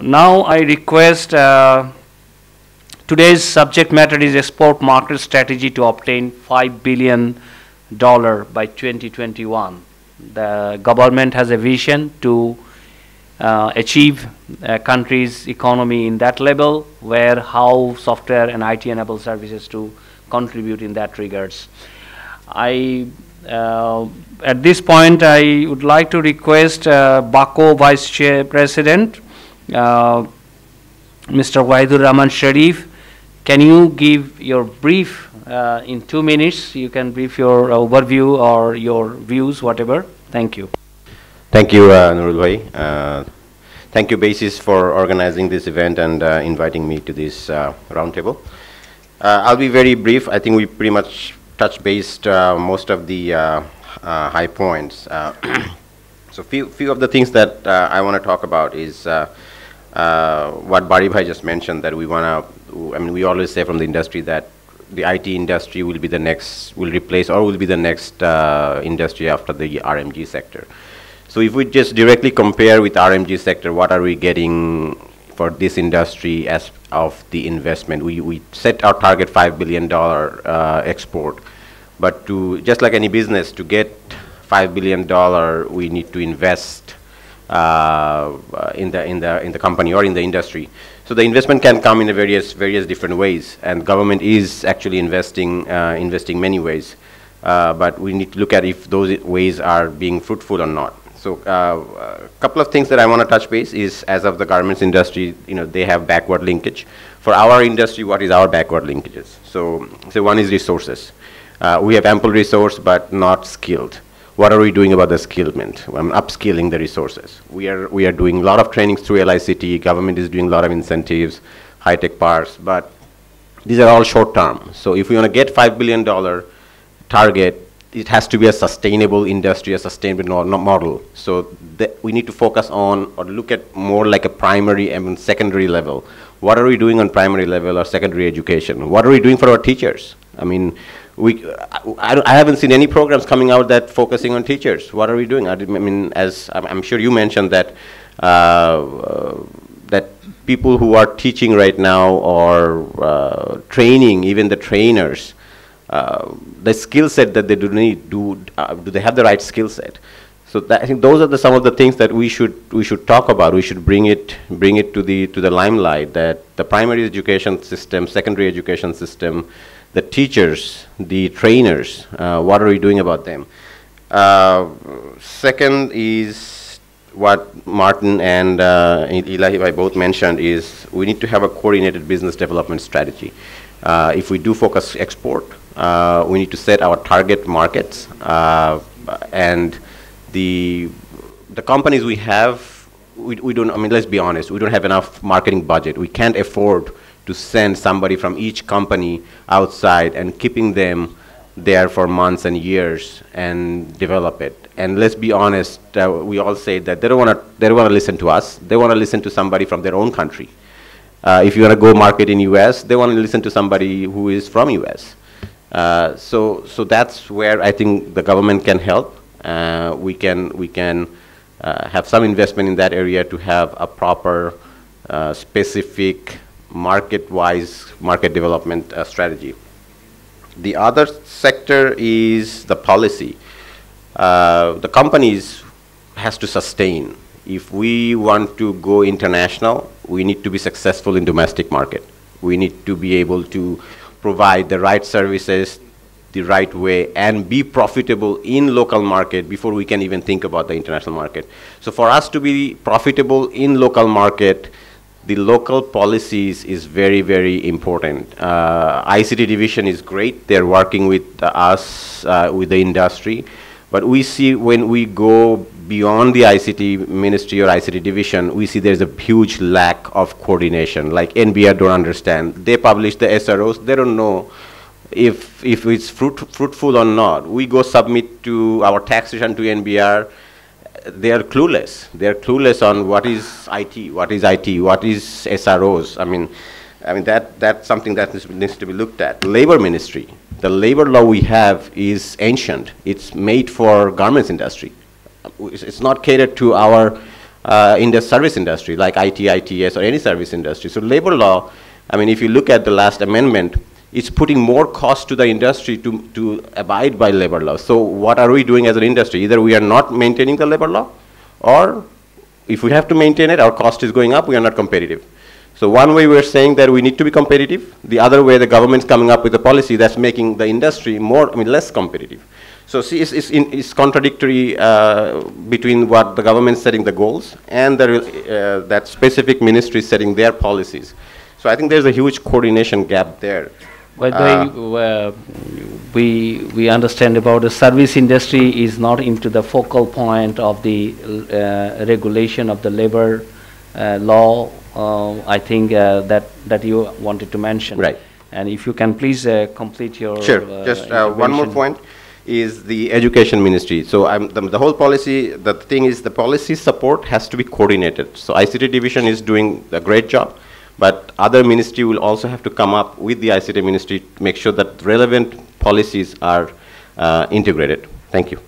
Now I request today's subject matter is export market strategy to obtain $5 billion by 2021. The government has a vision to achieve a country's economy in that level, where how software and IT enabled services to contribute in that regards. At this point, I would like to request BACCO Vice Chair President, Mr. Wahidur Rahman Sharif. Can you give your brief in 2 minutes? You can brief your overview or your views, whatever. Thank you. Thank you, Nurul Bhai. Thank you, BASIS, for organizing this event and inviting me to this roundtable. I'll be very brief. I think we pretty much touched based most of the high points. So few of the things that I want to talk about is what Bari Bhai just mentioned, that we want to, I mean, we always say from the industry that the IT industry will be the next, will replace or will be the next industry after the RMG sector. So if we just directly compare with RMG sector, what are we getting for this industry as of the investment? We set our target $5 billion export, but to, just like any business, to get $5 billion, we need to invest in the company or in the industry. So the investment can come in a various different ways, and government is actually investing many ways, but we need to look at if those ways are being fruitful or not. So a couple of things that I want to touch base is, as of the garments industry, you know, they have backward linkage. For our industry, what is our backward linkages? So one is resources. We have ample resource, but not skilled. What are we doing about the skillment? Upskilling the resources. We are doing a lot of trainings through LICT. Government is doing a lot of incentives, high-tech parks, but these are all short-term. So if we want to get $5 billion target, it has to be a sustainable industry, a sustainable model. So we need to focus on or look at more like a primary and secondary level. What are we doing on primary level or secondary education? What are we doing for our teachers? I mean, I haven't seen any programs coming out that focusing on teachers. What are we doing? I mean, as I'm sure you mentioned that that people who are teaching right now or training, even the trainers, the skill set that they do need, do they have the right skill set? So I think those are some of the things that we should talk about. We should bring it to the limelight, that the primary education system, secondary education system, the teachers, the trainers, what are we doing about them? Second is what Martin and Ilahi both mentioned, is we need to have a coordinated business development strategy. If we do focus export, we need to set our target markets, and the companies we have, we don't, I mean, let's be honest, we don't have enough marketing budget. We can't afford to send somebody from each company outside and keeping them there for months and years and develop it. And let's be honest, we all say that they don't want to listen to us. They want to listen to somebody from their own country. If you want to go market in US, they want to listen to somebody who is from US. So that's where I think the government can help. We can have some investment in that area to have a proper, specific, market-wise market development strategy. The other sector is the policy. The companies has to sustain. If we want to go international, we need to be successful in domestic market. We need to be able to provide the right services the right way and be profitable in local market before we can even think about the international market. So for us to be profitable in local market, the local policies is very, very important. ICT division is great. They're working with us, with the industry. But we see when we go beyond the ICT ministry or ICT division, we see there's a huge lack of coordination. Like NBR don't understand. They publish the SROs. They don't know if it's fruitful or not. We go submit to our tax return to NBR. They are clueless. They are clueless on what is IT, what is SROs. I mean that's something that needs to be looked at. Labor ministry. The labor law we have is ancient. It's made for garments industry. It's not catered to our in the service industry, like IT, ITS, or any service industry. So labor law, I mean, if you look at the last amendment, it's putting more cost to the industry to abide by labor law. So what are we doing as an industry? Either we are not maintaining the labor law, or if we have to maintain it, our cost is going up, we are not competitive. So one way we're saying that we need to be competitive. The other way, the government's coming up with a policy that's making the industry less competitive. So see, it's contradictory between what the government's setting the goals and that specific ministry setting their policies. So I think there's a huge coordination gap there. Well, we understand about the service industry is not into the focal point of the regulation of the labor law. I think that you wanted to mention. Right. And if you can please complete your Sure. Just one more point is the education ministry. So the whole policy, the thing is the policy support has to be coordinated. So ICT division is doing a great job, but other ministry will also have to come up with the ICT ministry to make sure that relevant policies are integrated. Thank you.